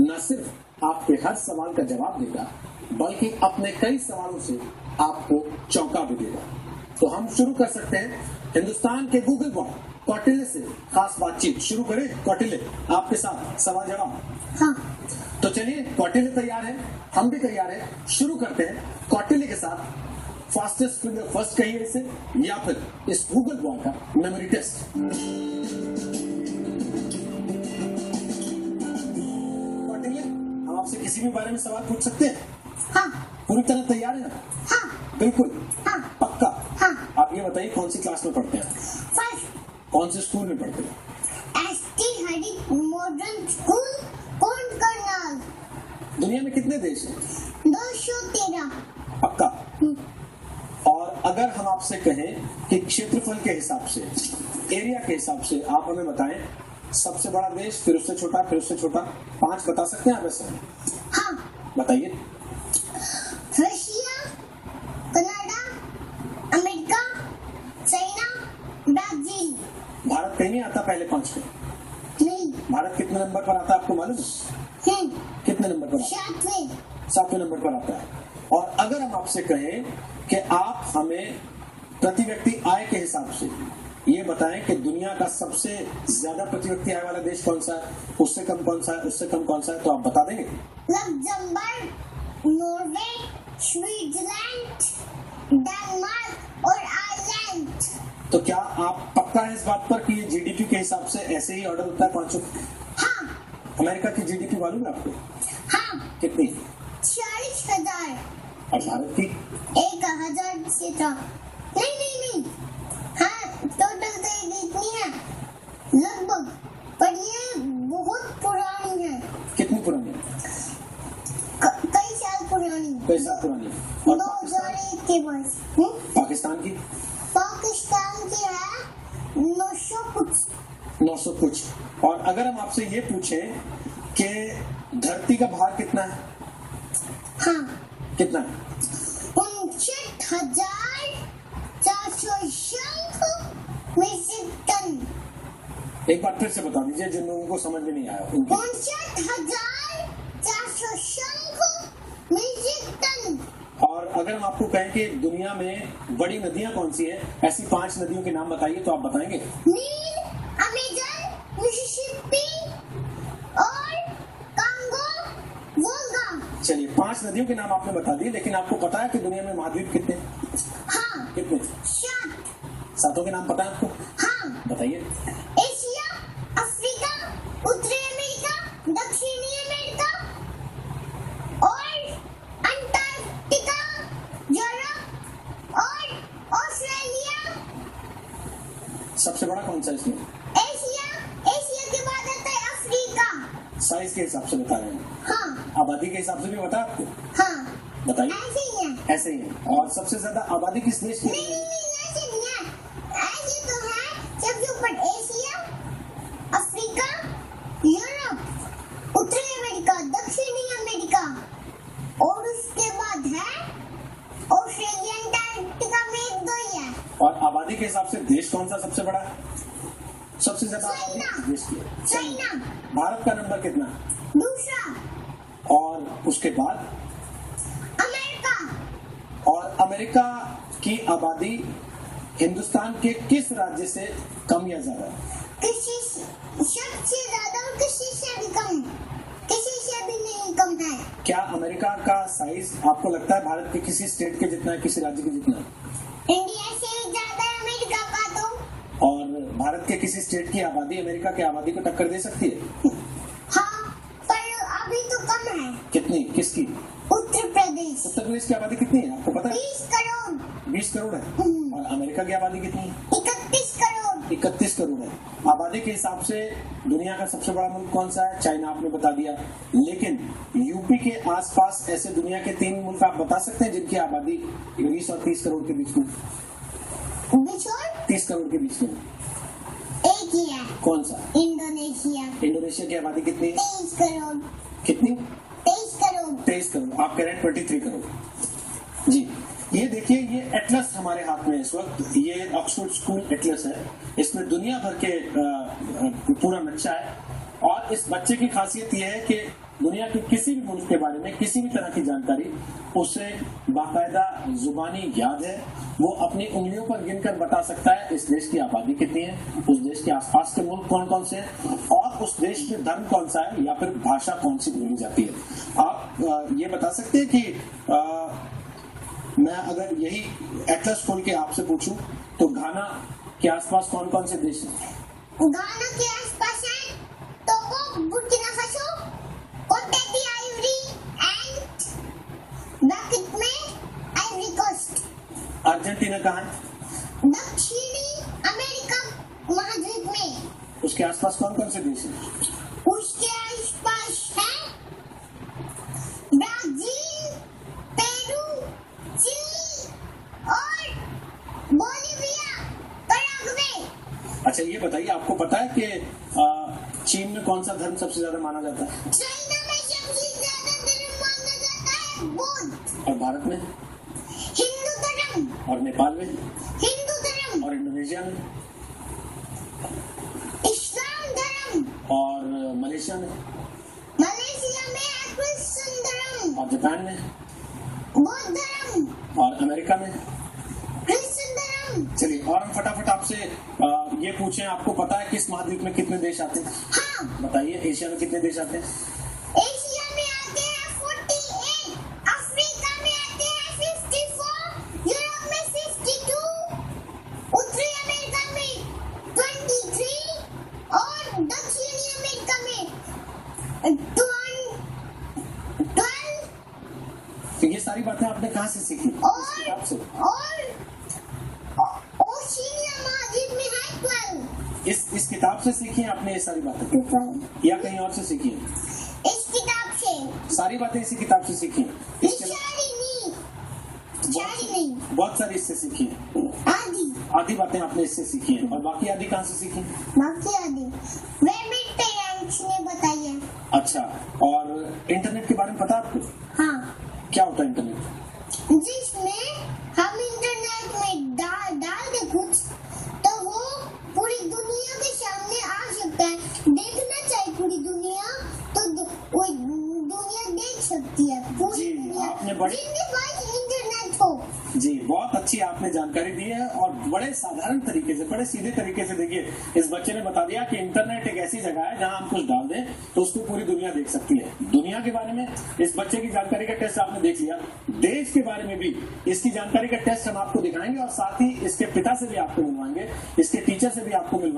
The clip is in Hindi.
न सिर्फ आपके हर सवाल का जवाब देगा बल्कि अपने कई सवालों से आपको चौंका भी देगा। तो हम शुरू कर सकते हैं हिंदुस्तान के गूगल बॉय कौटिल्य से खास बातचीत। शुरू करें कौटिल्य, आपके साथ सवाल जवाब। हाँ। तो चलिए, कौटिल्य तैयार है, हम भी तैयार हैं। शुरू करते हैं कौटिल्य के साथ। फास्टेस्ट फिंगर फर्स्ट कहिए इसे, या फिर इस गूगल बॉय का मेमोरी टेस्ट। कौटिल्य, हम आपसे किसी भी बारे में सवाल पूछ सकते हैं? हाँ। पूरी तरह तैयार है ना? हाँ। बिल्कुल? हाँ। पक्का? हाँ। आप ये बताइए कौन सी क्लास में पढ़ते हैं? 5 कौन से स्कूल में पढ़ते हैं? ST हरी मॉडर्न स्कूल कोंड करनाल। दुनिया में कितने देश हैं? 213। पक्का? और अगर हम आपसे कहें कि क्षेत्रफल के हिसाब से, एरिया के हिसाब से आप हमें बताएं सबसे बड़ा देश, फिर उससे छोटा, फिर उससे छोटा, 5 बता सकते हैं आप ऐसे? हाँ। बताइए। Russia, Canada, America, China, Brazil. Bharat कहीं नहीं आता पहले 5 में? नहीं। भारत कितने नंबर पर आता है आपको मालूम है? कितने नंबर पर? 7वें नंबर पर आता है। और अगर हम आपसे कहें कि आप हमें प्रति व्यक्ति आय के हिसाब से ये बताएं कि दुनिया का सबसे ज्यादा प्रति व्यक्ति आय वाला देश कौन सा है, उससे कम कौन सा है, उससे कम कौन सा है, तो आप बता देंगे? लग्जमबर्ग, नॉर्वे, स्विट्जरलैंड, डेनमार्क और आयरलैंड। तो क्या आप पक्का है इस बात पर कि ये जीडीपी के हिसाब से ऐसे ही ऑर्डर होता है 5? हाँ। अमेरिका की जीडीपी मालूम है आपको? हाँ। कितनी? 40,000। और भारत की? 1,000 से था। नहीं। हाँ, टोटल तो इतनी है लगभग, पर ये बहुत पुरानी है। कितनी पुरानी? कई साल पुरानी। कई साल पुरानी। और 2001 के बाद। पाकिस्तान की? पाकिस्तान की है 900 कुछ। 900 कुछ। और अगर हम आपसे ये पूछें कि धरती का भार कितना है? हाँ। कितना है? 59,400 मीट्रिक टन। एक बार फिर से बता दीजिए जिन लोगों को समझ में नहीं आया। 59,400 मीट्रिक टन। और अगर हम आपको कहें कि दुनिया में बड़ी नदियां कौन सी है, ऐसी 5 नदियों के नाम बताइए, तो आप बताएंगे? नील, अमेजन, मिसिसिपी और कांगो, वोल्गा। चलिए, 5 नदियों के नाम आपने बता दिए, लेकिन आपको पता है कि दुनिया में महाद्वीप कितने? हाँ। कितने? 7 के नाम पता है आपको? हाँ। बताइए। एशिया, अफ्रीका, उत्तरी अमेरिका, दक्षिणी अमेरिका और अंटार्कटिका, यूरोप और ऑस्ट्रेलिया। सबसे बड़ा कौन सा इसमें? एशिया के बाद आता है अफ्रीका। साइज के हिसाब से बता रहे हैं? हाँ। आबादी के हिसाब से भी बता आपको? हाँ। बताइए। ऐसे ही है। ऐसे ही है। और सबसे ज्यादा आबादी किस देश की? नहीं, ऐसे नहीं है। ऐसे तो है सबसे ऊपर एशिया, अफ्रीका, यूरोप, उत्तरी अमेरिका, दक्षिणी अमेरिका और उसके बाद है ऑस्ट्रेलिया, अंटार्कटिका में 1-2 ही है। और आबादी के हिसाब से देश कौन सा सबसे बड़ा है? सबसे ज्यादा आबादी चाइना। किस देश की है? चाइना। भारत का नंबर कितना? दूसरा। और उसके बाद? अमेरिका। और अमेरिका की आबादी हिंदुस्तान के किस राज्य से कम या ज्यादा है? किसी सबसे ज्यादा और किसी से भी कम, किसी से भी नहीं कम है। क्या अमेरिका का साइज आपको लगता है भारत के किसी स्टेट के जितना है, किसी राज्य के जितना है? इंडिया से ज्यादा है अमेरिका का तो। और भारत के किसी स्टेट की आबादी अमेरिका की आबादी को टक्कर दे सकती है? हाँ, पर अभी तो कम है। कितनी? किसकी? उत्तर प्रदेश। उत्तर प्रदेश की आबादी कितनी है आपको पता है? 20 करोड़। 20 करोड़ है। और अमेरिका की आबादी कितनी है? 31 करोड़। 31 करोड़ है। आबादी के हिसाब से दुनिया का सबसे बड़ा मुल्क कौन सा है? चाइना, आपने बता दिया। लेकिन यूपी के आसपास ऐसे दुनिया के 3 मुल्क आप बता सकते हैं जिनकी आबादी 20 और 30 करोड़ के बीच में? 30 करोड़ के बीच में एक ही है। कौन सा? इंडोनेशिया। इंडोनेशिया की आबादी कितनी? 23 करोड़। कितनी? 23 करोड़। 23 करोड़। आप कह रहे हैं 23 करोड़। जी, ये देखिए, ये एटलस हमारे हाथ में इस वक्त, ये ऑक्सफोर्ड स्कूल एटलस है। इसमें दुनिया भर के पूरा नक्शा है। और इस बच्चे की खासियत ये है कि दुनिया के किसी भी मुल्क के बारे में किसी भी तरह की जानकारी उसे बाकायदा जुबानी याद है। वो अपनी उंगलियों पर गिनकर बता सकता है इस देश की आबादी कितनी है, उस देश के आसपास के मुल्क कौन कौन से हैं और उस देश में धर्म कौन सा है या फिर भाषा कौन सी बोली जाती है। आप ये बता सकते हैं कि मैं अगर यही एटलस खोल के आपसे पूछूं तो घाना के आसपास कौन कौन से देश हैं? गाना के आसपास है Togo, Burkina Faso, Cote d'Ivoire and bracket में आइवरी कोस्ट। अर्जेंटीना कहाँ है? दक्षिणी अमेरिका महाद्वीप में। उसके आसपास कौन कौन से देश हैं? उसके आसपास है ब्राजील, पेरू, चिली और बोलिविया, पैराग्वे। अच्छा ये बताइए, आपको पता है कि चीन में कौन सा धर्म सबसे ज्यादा माना जाता है? चाइना में सबसे ज्यादा धर्म माना जाता है बौद्ध। और भारत में? हिंदू धर्म। और नेपाल में? हिंदू धर्म। और इंडोनेशिया में? इस्लाम धर्म। और मलेशिया में? मलेशिया में क्रिश्चियन धर्म। और जापान में? बौद्ध धर्म। और अमेरिका में? क्रिश्चियन धर्म। चलिए, और हम फटाफट आपसे ये पूछें, आपको पता है किस महाद्वीप में कितने देश आते हैं? हाँ। बताइए, एशिया में कितने देश आते हैं? एशिया में आते हैं 48, अफ्रीका में आते हैं 54, यूरोप में 52, उत्तरी अमेरिका में 23 और दक्षिणी अमेरिका में 12। तो ये सारी बातें आपने कहाँ से सीखी? इस किताब से? ओशिनिया महाद्वीप में है 12। इस किताब से सीखी हैं आपने ये सारी बातें या कहीं और से सीखी हैं? इस किताब से। सारी बातें इसी किताब से सीखी हैं? इसके बहुत सारी इससे सीखी हैं। आधी बातें आपने इससे सीखी हैं और बाकी आधी कहाँ से सीखी? बाकी आधी वेबिट पेरेंट्स ने बताई है। अच्छा, और इंटरनेट के बारे में पता आपको? हाँ। क्या होता है इंटरनेट? जिसमें हम इंटरनेट में डाल दे कुछ तो वो पूरी दुनिया के सामने आ सकता है। देखना चाहिए पूरी दुनिया तो दुनिया देख सकती है पूरी जी, दुनिया। आपने बड़ी इंटरनेट हो। जी, बहुत अच्छी आपने जानकारी दी है और बड़े साधारण तरीके से, बड़े सीधे तरीके से देखिए इस बच्चे ने बता दिया कि इंटरनेट एक ऐसी जगह है जहां हम कुछ डाल दें तो उसको पूरी दुनिया देख सकती है। दुनिया के बारे में इस बच्चे की जानकारी का टेस्ट आपने देख लिया, देश के बारे में भी इसकी जानकारी का टेस्ट हम आपको दिखाएंगे और साथ ही इसके पिता से भी आपको मिलवाएंगे, इसके टीचर से भी आपको मिलवाएंगे।